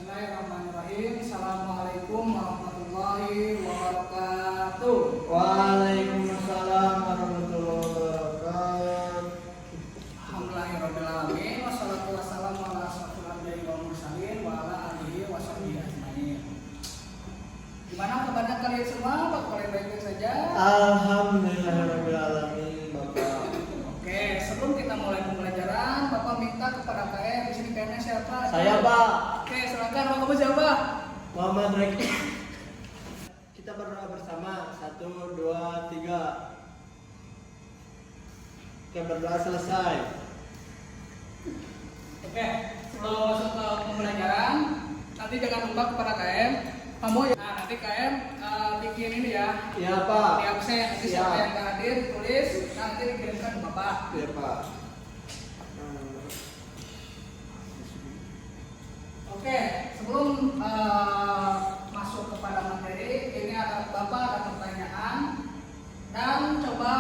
Bismillahirrahmanirrahim. Assalamualaikum warahmatullahi wabarakatuh. Waalaikumsalam warahmatullahi wabarakatuh. Alhamdulillahirrahmanirrahim. Wassalatu wassalamu ala asyrofil anbiya'i wal mursalin wa ala alihi wasahbihi ajmain. Gimana kabarnya kalian semua? Apa kalian baik-baik saja? Alhamdulillahirabbil alamin, Bapak. Oke, sebelum kita mulai pembelajaran, Bapak minta kepada KM di sini KM-nya siapa? Saya, Pak. Oke, silakan. Nama kamu siapa? Muhammad Reki. Kita berdoa bersama. 1, 2, 3. Oke, berdoa selesai. Oke, sebelum masuk ke pembelajaran, nanti jangan lupa kepada KM. Kamu ya, nah, nanti KM bikin ini ya. Iya, Pak. Di absen, nanti Siap. siapa yang nggak hadir tulis, nanti dikirimkan ke Bapak. Iya, Pak. Oke, sebelum masuk kepada materi, ini ada Bapak ada pertanyaan dan coba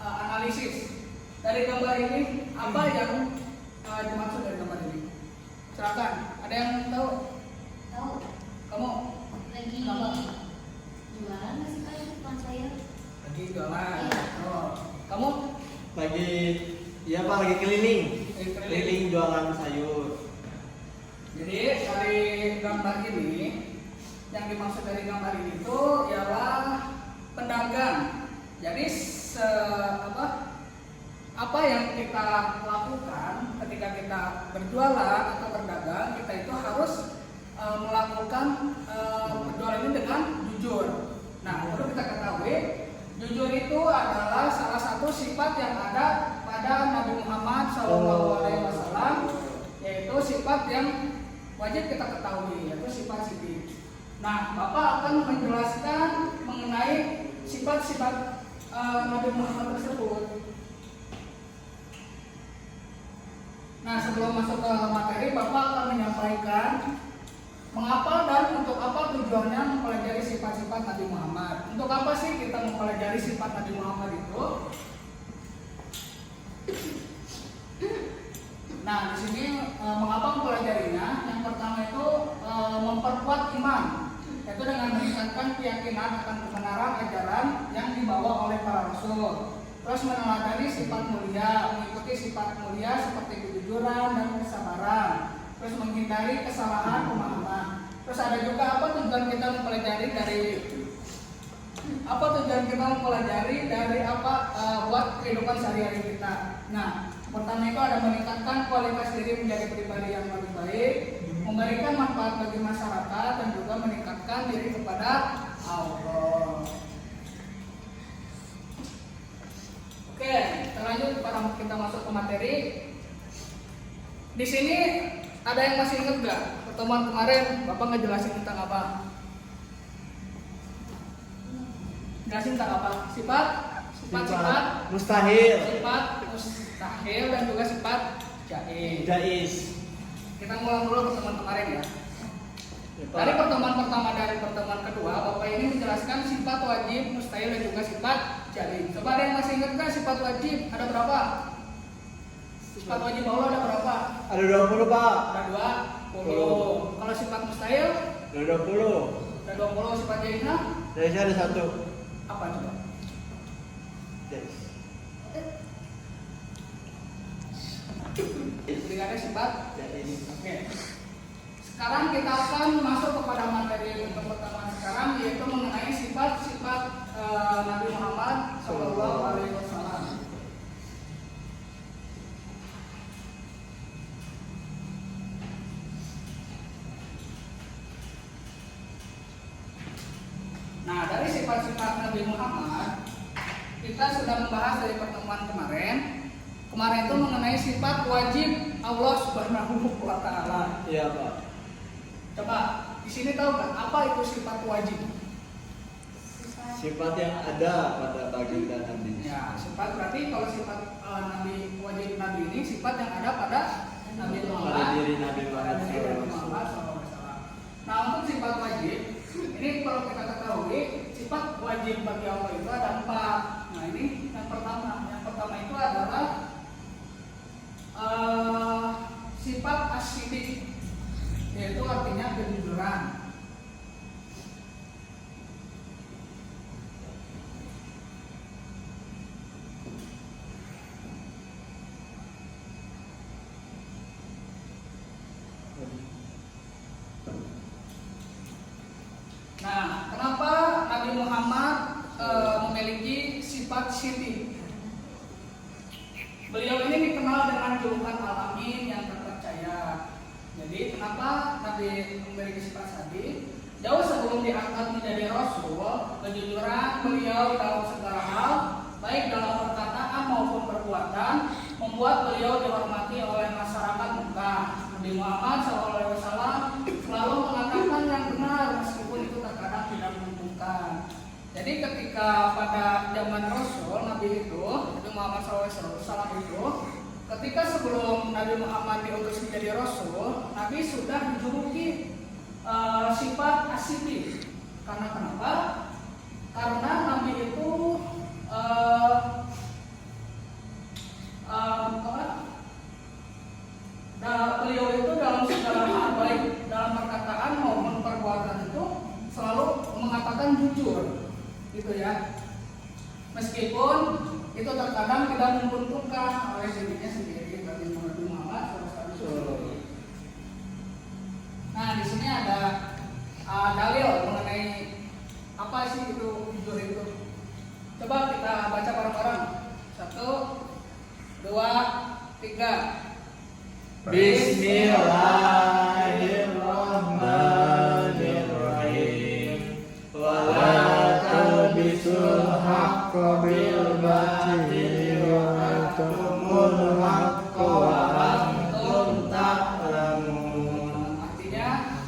analisis dari gambar ini apa yang dimaksud dari gambar ini. Silakan, ada yang tahu? Tahu Kamu lagi Apa? jualan nggak sih Pak di depan saya? lagi jualan. Iya. Oh, kamu Lagi, iya Pak, lagi keliling. Lagi keliling. Keliling jualan sayur. Jadi dari gambar ini, yang dimaksud dari gambar ini itu ialah pedagang. Jadi apa yang kita lakukan ketika kita berjualan atau berdagang, kita itu harus melakukan penjualan ini dengan jujur. Nah, perlu kita ketahui, jujur itu adalah salah satu sifat yang ada pada Nabi Muhammad SAW, yaitu sifat yang wajib kita ketahui, yaitu sifat siddiq. Nah, Bapak akan menjelaskan mengenai sifat-sifat Nabi Muhammad tersebut. Nah, sebelum masuk ke materi, Bapak akan menyampaikan mengapa dan untuk apa tujuannya mempelajari sifat-sifat Nabi Muhammad. Untuk apa sih kita mempelajari sifat Nabi Muhammad itu? Nah, di sini mengapa mempelajarinya? Yang pertama itu memperkuat iman, yaitu dengan meningkatkan keyakinan akan kebenaran ajaran yang dibawa oleh para rasul. Terus meneladani sifat mulia, mengikuti sifat mulia seperti kejujuran dan kesabaran. Terus menghindari kesalahan pemahaman. Terus ada juga apa tujuan kita mempelajari dari apa buat kehidupan sehari-hari kita. Nah, pertama itu ada meningkatkan kualitas diri menjadi pribadi yang lebih baik, memberikan manfaat bagi masyarakat dan juga meningkatkan diri kepada Allah. Oke, terlanjut kita masuk ke materi. Di sini ada yang masih ingat nggak pertemuan kemarin Bapak ngejelasin tentang apa? Jelasin tentang apa? Sifat mustahil. sifat mustahil dan juga sifat jaiz. Kita ngulang dulu pertemuan kemarin ya. Dari pertemuan kedua, Bapak ini menjelaskan sifat wajib, mustahil dan juga sifat jaiz. Coba ada yang masih ingat nggak sifat wajib? Ada berapa? Sifat wajib Allah ada berapa? Ada 20, Pak. Ada 20. Kalau sifat mustahil? Ada 20. Ada 20. Sifat jaiznya? Dari saya ada 1. Apa coba? Jaiz. Jadi ada sifat. Jaiz. Oke. Sekarang kita akan masuk kepada materi untuk pertemuan sekarang, yaitu mengenai sifat-sifat Nabi Muhammad SAW. Nah, dari sifat-sifat Nabi Muhammad, kita sudah membahas dari pertemuan kemarin. Kemarin itu mengenai sifat wajib Allah Subhanahu wa Ta'ala. Iya, Pak. Coba di sini tahu nggak apa itu sifat wajib? Sifat yang ada pada baginda Nabi. Ya, sifat berarti kalau sifat Nabi wajib Nabi ini sifat yang ada pada Nabi Muhammad. Pada diri Nabi Muhammad Pada diri Nabi Muhammad SAW. Nah, untuk sifat wajib ini perlu kita ketahui sifat wajib bagi Allah itu ada 4. Nah, ini yang pertama itu adalah sifat as-siddiq, yaitu itu artinya kejujuran. Nah, kenapa Nabi Muhammad memiliki sifat siddiq? Beliau ini dikenal dengan julukan Al-Amin yang terpercaya. Jadi kenapa Nabi memiliki sifat siddiq? Jauh sebelum diangkat menjadi Rasul, kejujuran beliau dalam segala hal, baik dalam perkataan maupun perbuatan, membuat beliau dihormati oleh masyarakat Mekah. Nabi Muhammad SAW selalu mengatakan yang benar meskipun itu terkadang tidak menguntungkan. Jadi ketika pada zaman Rasul Nabi Muhammad SAW itu, ketika sebelum Nabi Muhammad diutus menjadi Rasul, Nabi sudah dijuluki sifat as-siddiq. Karena kenapa? Karena Nabi itu beliau itu dalam segala hal, baik dalam perkataan maupun perbuatan itu selalu mengatakan jujur, gitu ya. Meskipun itu terkadang tidak menguntungkan oleh dirinya sendiri, bagi Nabi Muhammad SAW. Nah, di sini ada dalil mengenai apa sih itu jujur itu. Coba kita baca bareng-bareng. 1, 2, 3. Bismillahirrahmanirrahim. Wala talbisul haqqa bil batili wa taktumul haqqa wa antum ta'lamun. Artinya,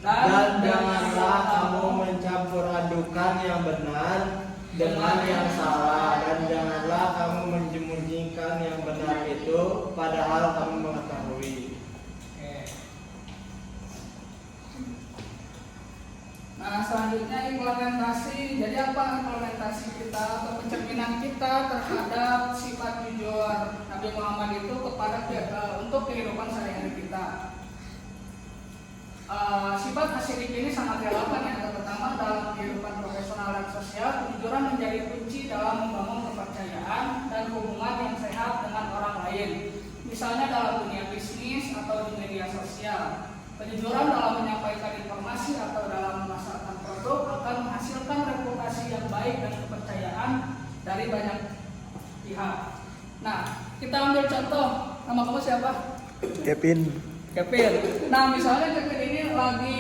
Dan janganlah kamu mencampur adukan yang benar dengan yang salah, dan janganlah kamu menyembunyikan yang benar itu padahal kamu mengetahui. Nah, selanjutnya implementasi. Jadi apa implementasi kita atau pencerminan kita terhadap sifat jujur Nabi Muhammad itu kepada untuk kehidupan sehari-hari kita. Sifat as-siddiq ini sangat relevan ya, terutama dalam kehidupan profesional dan sosial. Kejujuran menjadi kunci dalam membangun kepercayaan dan hubungan yang sehat dengan orang lain. Misalnya dalam dunia bisnis atau di media sosial. Kejujuran dalam menyampaikan informasi atau dalam memasarkan produk akan menghasilkan reputasi yang baik dan kepercayaan dari banyak pihak. Nah, kita ambil contoh. Nama kamu siapa? Kevin. Nah, misalnya Kevin ini lagi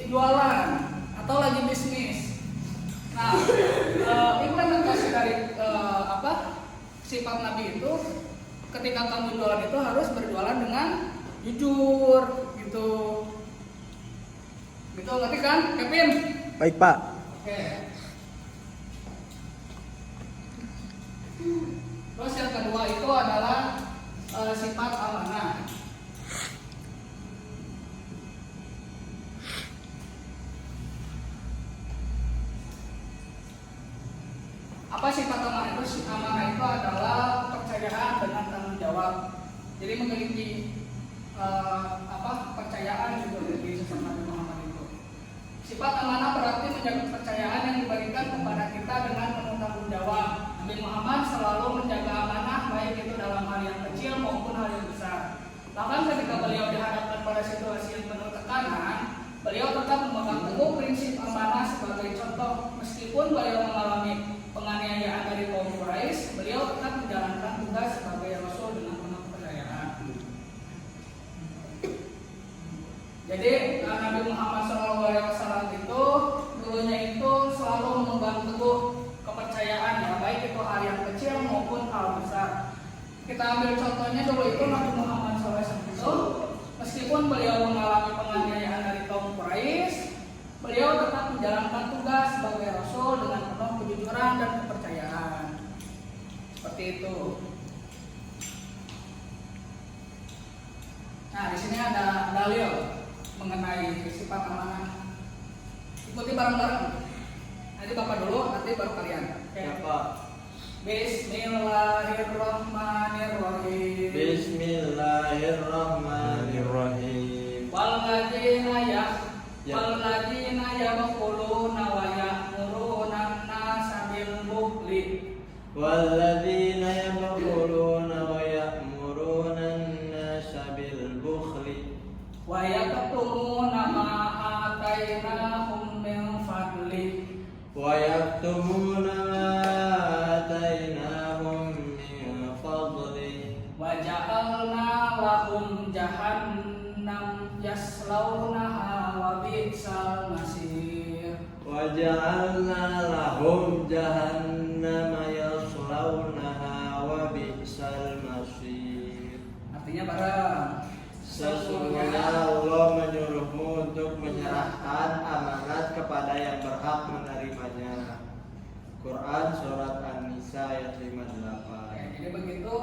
jualan atau lagi bisnis. Nah, implementasi dari sifat Nabi itu, ketika kamu jualan itu harus berjualan dengan jujur, gitu. Gitu, ngerti kan, Kevin? Baik, Pak. Oke. Terus yang kedua itu adalah sifat amanah. Apa sifat amanah itu? Amanah itu adalah kepercayaan dengan tanggung jawab. Jadi memiliki kepercayaan gitu dari sesama Nabi Muhammad itu. Sifat amanah berarti menjaga kepercayaan yang diberikan kepada kita dengan penuh tanggung jawab. Nabi Muhammad selalu menjaga amanah, baik itu dalam hal yang kecil maupun hal yang besar. Bahkan ketika beliau dihadapkan pada situasi yang penuh tekanan, beliau tetap memegang teguh prinsip amanah sebagai contoh. Meskipun beliau mengalami penganiayaan dari kaum Quraisy, beliau tetap menjalankan tugas sebagai Rasul dengan penuh kepercayaan. Jadi Nabi Muhammad SAW itu dulunya itu selalu memegang teguh kepercayaan ya, baik itu hal yang kecil maupun hal besar. Kita ambil contohnya dulu itu Nabi Muhammad SAW itu, meskipun beliau mengalami penganiayaan dari kaum Quraisy, beliau tetap menjalankan tugas sebagai Rasul dengan penuh kejujuran dan kepercayaan. Seperti itu. Nah, di sini ada dalil mengenai sifat amanah. Ikuti bareng-bareng. Nanti Bapak dulu, nanti baru kalian. Ya, Pak. Bismillahirrahmanirrahim. Bismillahirrahmanirrahim. Wal walladzina yaquluna wa ya'muruna an-nasa bil bukhli والذين يبخلون ويأمرون الناس بالبخل wa yaktumuna ma atainahum min fadli ويكتمون ما آتيناهم من فضله wa ja'alna lahum jahannam yaslaunaha wa bi'sal masir. وجعلنا لهم جهنم يصلونها وبئس المصير. Artinya bareng. Sesungguhnya Allah menyuruhmu untuk menyerahkan amanat kepada yang berhak menerimanya. Quran surat An-Nisa ayat 58. Jadi begitu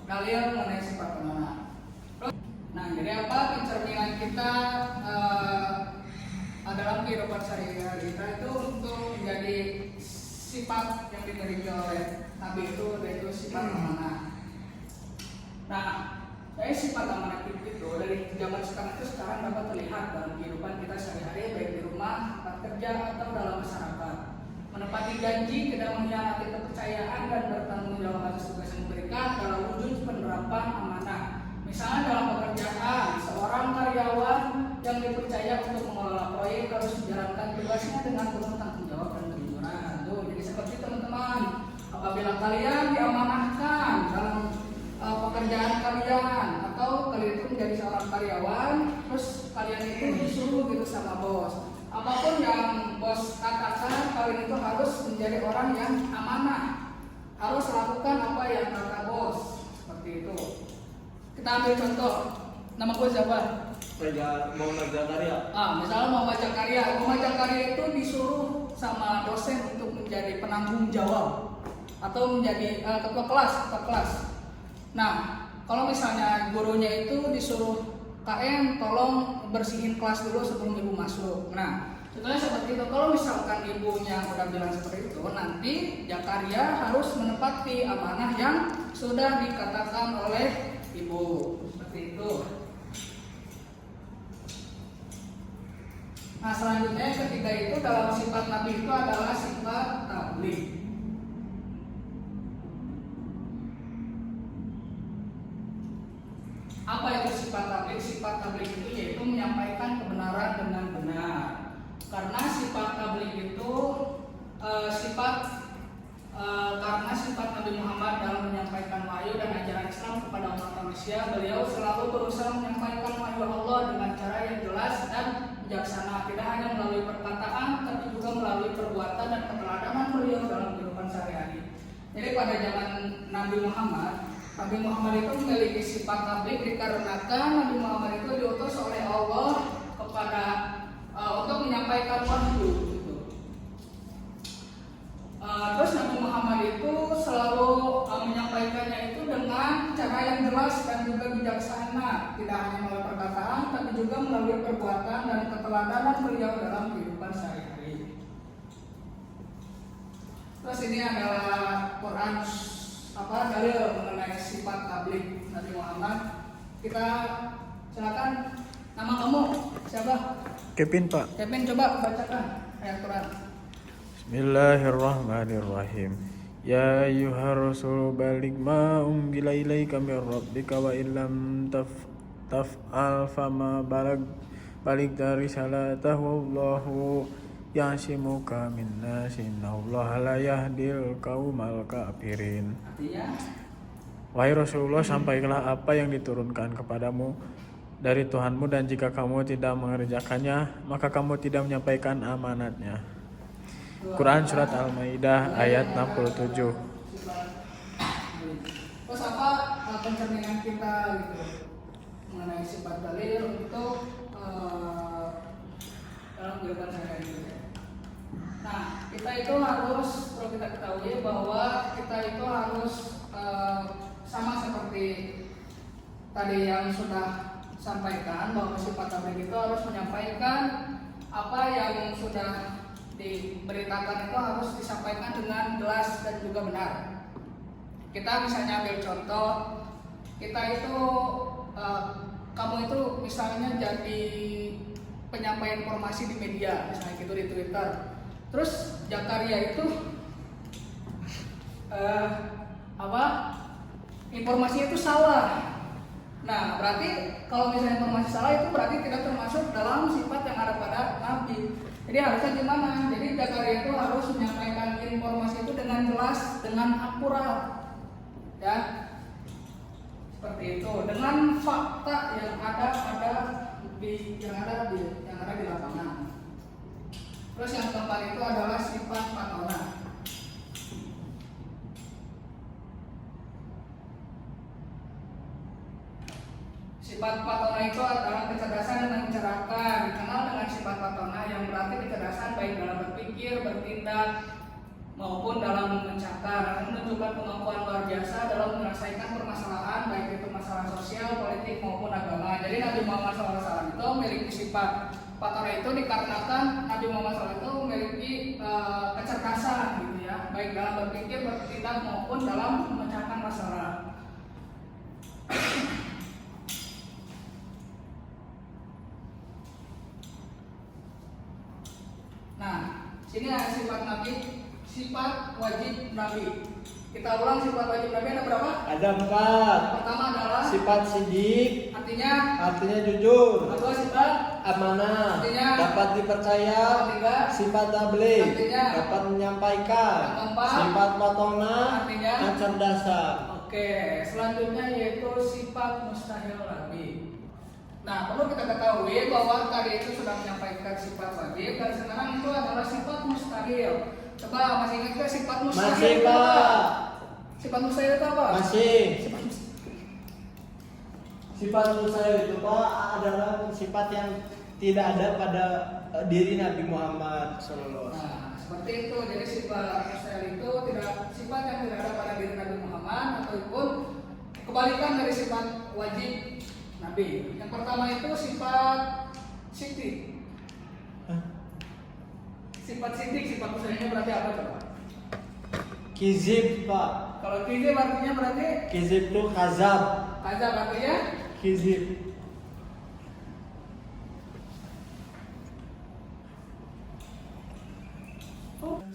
kalian mengenai sifat amanah. Nah, jadi apa pencerminan kita dalam kehidupan sehari-hari kita itu untuk menjadi sifat yang dimiliki oleh Nabi itu yaitu sifat amanah. Nah, dari sifat amanah itu dari zaman sekarang itu sekarang dapat terlihat dalam kehidupan kita sehari-hari baik di rumah, tempat kerja atau dalam masyarakat. Menepati janji, tidak mengkhianati kepercayaan dan bertanggung jawab atas tugas yang diberikan dalam wujud penerapan amanah. Misalnya dalam pekerjaan, seorang karyawan yang dipercaya untuk mengelola proyek harus menjalankan tugasnya dengan penuh tanggung jawab dan kejujuran. Tuh, jadi seperti teman-teman, apabila kalian diamanahkan dalam pekerjaan kalian atau kalian itu menjadi seorang karyawan, terus kalian itu disuruh gitu sama bos. Apapun yang bos katakan, kalian itu harus menjadi orang yang amanah. Harus lakukan apa yang kata bos. Seperti itu. Kita ambil contoh. Nama gue siapa? Mau ngerjain karya. Misalnya mau baca karya. Mau baca karya itu disuruh sama dosen untuk menjadi penanggung jawab atau menjadi ketua kelas. Nah, kalau misalnya gurunya itu disuruh KM tolong bersihin kelas dulu sebelum ibu masuk. Nah, contohnya seperti itu. Kalau misalkan ibunya udah bilang seperti itu, nanti Jakarya harus menepati amanah yang sudah dikatakan oleh ibu. Seperti itu. Nah, selanjutnya yang ketiga itu dalam sifat Nabi itu adalah sifat tabligh. Apa itu sifat tabligh? Sifat tabligh itu yaitu menyampaikan kebenaran dengan benar. Karena sifat tabligh itu karena sifat Nabi Muhammad dalam menyampaikan wahyu dan ajaran Islam kepada umat manusia, beliau selalu berusaha menyampaikan wahyu Allah dengan cara yang jelas dan bijaksana, tidak hanya melalui perkataan, tapi juga melalui perbuatan dan keteladanan beliau dalam kehidupan sehari-hari. Jadi pada zaman Nabi Muhammad itu memiliki sifat tabligh dikarenakan Nabi Muhammad itu diutus oleh Allah kepada untuk menyampaikan wahyu. Terus Nabi Muhammad itu selalu menyampaikannya itu dengan cara yang jelas dan juga bijaksana, tidak hanya melalui perkataan, tapi juga melalui perbuatan dan keteladanan beliau dalam kehidupan sehari-hari. Terus ini adalah Quran dalil mengenai sifat tabligh Nabi Muhammad. Kita silakan, nama kamu siapa? Kevin, Pak. Kevin, coba bacakan ayat Quran. Bismillahirrahmanirrahim. Ya ayyuhar rasul baligh ma unzila ilaika min rabbika wa illam taf'al fama baligta risalatahu wallahu ya'simuka minnas innallaha la yahdil qaumal kafirin. Artinya, wahai Rasulullah, sampaikanlah apa yang diturunkan kepadamu dari Tuhanmu, dan jika kamu tidak mengerjakannya, maka kamu tidak menyampaikan amanatnya. Quran surat Al-Maidah ayat 67. Terus apa pencerminan kita gitu mengenai sifat dalil untuk dalam kehidupan sehari-hari. Nah, kita itu perlu kita ketahui bahwa kita itu harus sama seperti tadi yang sudah sampaikan, bahwa sifat tabligh itu harus menyampaikan apa yang sudah diberitakan itu harus disampaikan dengan jelas dan juga benar. Kita misalnya ambil contoh, kita itu kamu itu misalnya jadi penyampaian informasi di media, misalnya gitu di Twitter. Terus Jakaria itu informasinya itu salah. Nah, berarti kalau misalnya informasi salah itu berarti tidak termasuk dalam sifat yang ada pada Nabi. Jadi harusnya gimana? Jadi Jakaria itu harus menyampaikan informasi itu dengan jelas, dengan akurat, ya. Seperti itu, dengan fakta yang ada di lapangan. Terus yang keempat itu adalah sifat patona. Sifat patona itu adalah kecerdasan dan mencerahkan. Dikenal dengan sifat patona yang berarti kecerdasan baik dalam berpikir, bertindak, maupun dalam mencakar, menunjukkan kemampuan luar biasa dalam menyelesaikan permasalahan baik itu masalah sosial, politik maupun agama. Jadi Nabi Muhammad SAW itu memiliki sifat patona itu dikarenakan Nabi Muhammad SAW itu memiliki kecerdasan gitu ya, baik dalam berpikir, bertindak maupun dalam memecahkan masalah. Nah, sini ada sifat Nabi, sifat wajib Nabi. Kita ulang, sifat wajib Nabi ada berapa? Ada 4. Pertama adalah Sifat sidik, artinya jujur. kedua sifat Amanah, artinya dapat dipercaya. ketiga Sifat tabligh, artinya dapat menyampaikan. yang keempat Sifat patona, artinya kecerdasan. Oke, selanjutnya yaitu sifat mustahil Nabi. Nah, perlu kita ketahui bahwa tadi itu sudah menyampaikan sifat wajib dan sekarang itu adalah sifat mustahil. Coba masih ingat ke sifat mustahil? Masih, itu apa? Pak. Sifat mustahil itu apa? Masih. Sifat mustahil. Sifat mustahil itu Pak adalah sifat yang tidak ada pada diri Nabi Muhammad SAW. Nah, seperti itu. Jadi sifat mustahil itu sifat yang tidak ada pada diri Nabi Muhammad ataupun kebalikan dari sifat wajib Nabi. Yang pertama itu sifat sidik. Sifat sidik, sifat mustahilnya berarti apa coba? Kizib Pak. Kalau kizib artinya berarti Kizib itu kazab. kazab artinya Kizib.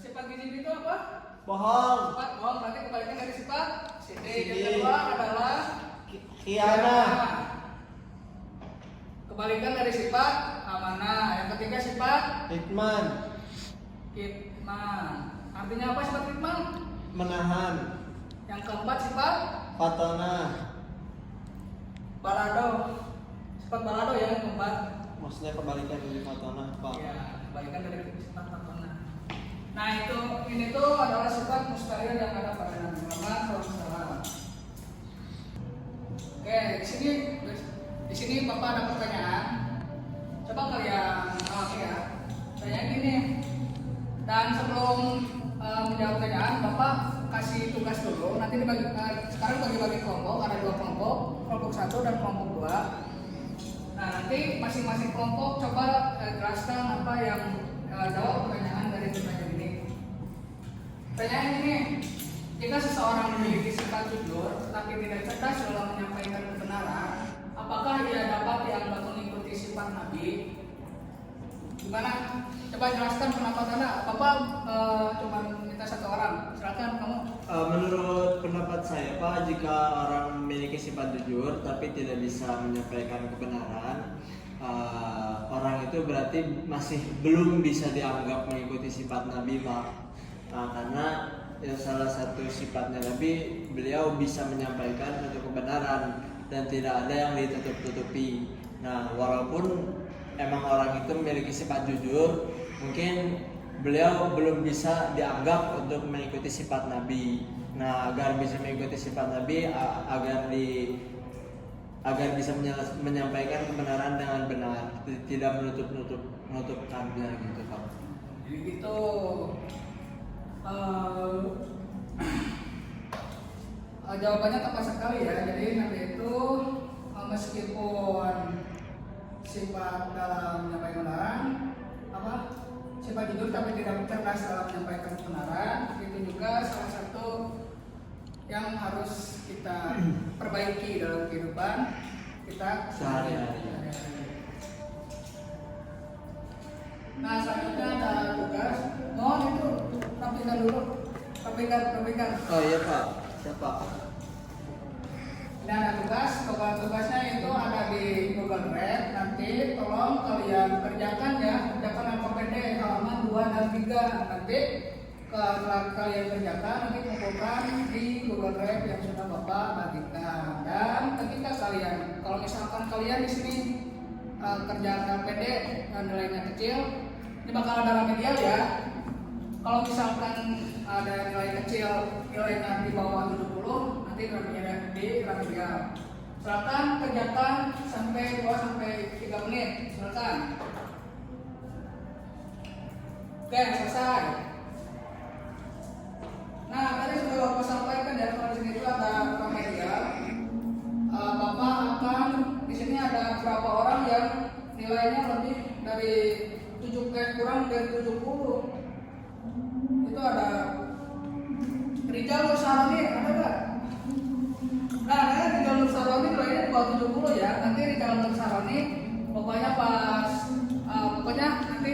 sifat kizib itu apa? Bohong. Sifat bohong berarti kebalikan dari sifat sidik. Yang Sidik. kedua adalah Khianah. kebalikan dari sifat amanah. Yang ketiga sifat Hikman. kitman. Artinya apa sifat kitman? Menahan. Yang keempat sifat Fatona. balado. Sifat balado ya yang keempat. Maksudnya kebalikan dari fatona Pak. Ya, kebalikan dari sifat patona. Nah, ini tuh adalah sifat mustahil yang ada pada Nabi Muhammad SAW. Oke, di sini Bapak ada pertanyaan. Coba kalian jawab ya. Pertanyaan gini. Dan sebelum menjawab pertanyaan, Bapak kasih tugas dulu. Nanti sekarang bagi-bagi kelompok, ada 2 kelompok, kelompok 1 dan kelompok 2. Nah, nanti masing-masing kelompok coba jelaskan apa yang jawab pertanyaan dari pertanyaan ini. Pertanyaan ini, jika seseorang memiliki sifat jujur tetapi tidak cerdas dalam menyampaikan kebenaran, apakah ia dapat dianggap mengikuti sifat Nabi? Gimana? Coba jelaskan pendapat Anda. Bapak cuma minta 1 orang. Silakan kamu. Menurut pendapat saya Pak, jika orang memiliki sifat jujur tapi tidak bisa menyampaikan kebenaran, orang itu berarti masih belum bisa dianggap mengikuti sifat Nabi Pak. Karena ya, salah satu sifatnya Nabi, beliau bisa menyampaikan suatu kebenaran dan tidak ada yang ditutup-tutupi. Nah, walaupun emang orang itu memiliki sifat jujur, mungkin beliau belum bisa dianggap untuk mengikuti sifat Nabi. Nah, agar bisa mengikuti sifat Nabi, agar bisa menyampaikan kebenaran dengan benar, tidak menutupkannya gitu Pak. Jadi gitu. Jawabannya tepat sekali ya. Jadi Nabi itu meskipun sifat dalam menyampaikan kebenaran, sifat jujur tapi tidak cerdas dalam menyampaikan kebenaran, itu juga salah satu yang harus kita perbaiki dalam kehidupan. kita Sehari-hari. Nah, selanjutnya ada tugas. Mohon itu rapikan dulu. Rapikan. Oh iya Pak, siapa? Ini ada tugasnya itu ada di Google Drive. Nanti tolong kalian kerjakan ya, kerjakan LKPD halaman 2 dan 3. Nanti setelah kalian kerjakan, nanti kumpulkan di Google Drive yang sudah Bapak bagikan. Dan ketika kalian, kalau misalkan kalian di sini kerjaan LKPD nilainya kecil, ini bakal ada remedial ya. Kalau misalkan ada nilai kecil, nilainya di bawah 70, nanti di remedial. Silakan kerjakan sampai 2-3 menit. Silakan. Oke, selesai. Nah, tadi sudah Bapak sampaikan ya, kalau di sini juga ada remedial. Bapak akan di sini ada berapa orang yang nilainya lebih dari kurang dari 70. Itu ada Rijal Nur Saroni, ada nggak? Nah, Rijal Nur Saroni nilainya di bawah 70 ya. Nanti Rijal Nur Saroni pokoknya nanti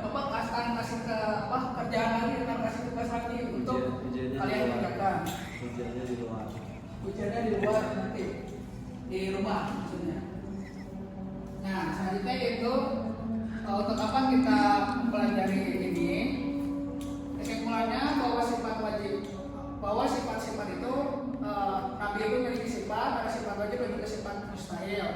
Bapak akan kasih ke kerjaan lagi, akan kasih tugas lagi untuk kalian kerjakan. Ujiannya di luar. Ujiannya di luar nanti di rumah maksudnya. Nah, selanjutnya itu untuk apa kita mempelajari ini? Kesimpulannya bahwa sifat-sifat itu Nabi itu memiliki sifat, ada sifat wajib dan juga sifat mustahil.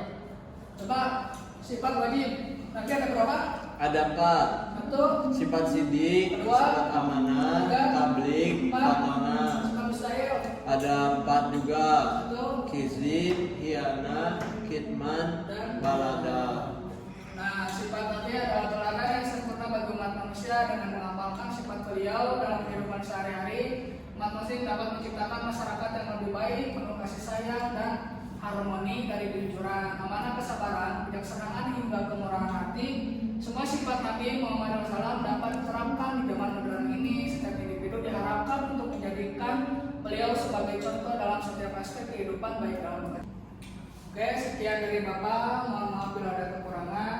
Coba sifat wajib nanti ada berapa? Ada 4. Satu, Sifat sidik, sifat amanah, tabligh, fatona. sifat mustahil. Ada 4 juga. Satu. Kizib, hianah, kitman, balada. Nah, sifat Nabi adalah teladan yang sempurna bagi umat manusia dengan mengamalkan sifat beliau dalam kehidupan sehari-hari. Umat muslim dapat menciptakan masyarakat yang lebih baik, penuh kasih sayang dan harmoni dari kejujuran, amanah, kesabaran, kebijaksanaan hingga kemurahan hati. Semua sifat Nabi Muhammad SAW dapat diterapkan di zaman modern ini. Setiap individu diharapkan untuk menjadikan beliau sebagai contoh dalam setiap aspek kehidupan baik dalam. Oke, sekian dari Bapak. Mohon maaf bila ada kekurangan.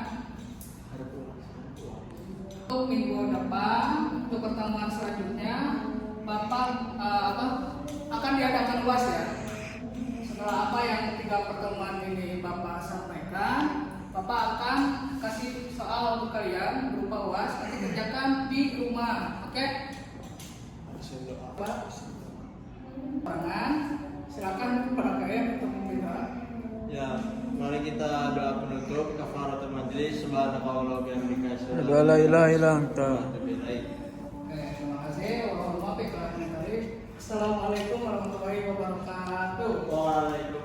Untuk minggu depan, untuk pertemuan selanjutnya, Bapak akan diadakan UAS ya. Setelah apa yang 3 pertemuan ini Bapak sampaikan, Bapak akan kasih soal untuk kalian berupa UAS, nanti kerjakan di rumah, oke? Kekurangan, silakan kepada kalian untuk meminta. Ya, mari kita doa penutup kafaratul majlis. Subhanallah bihamdika asyhadu Asyhadu an la ilaha illa anta. Oke, terima kasih. Wassalamualaikum warahmatullahi wabarakatuh. Waalaikumsalam.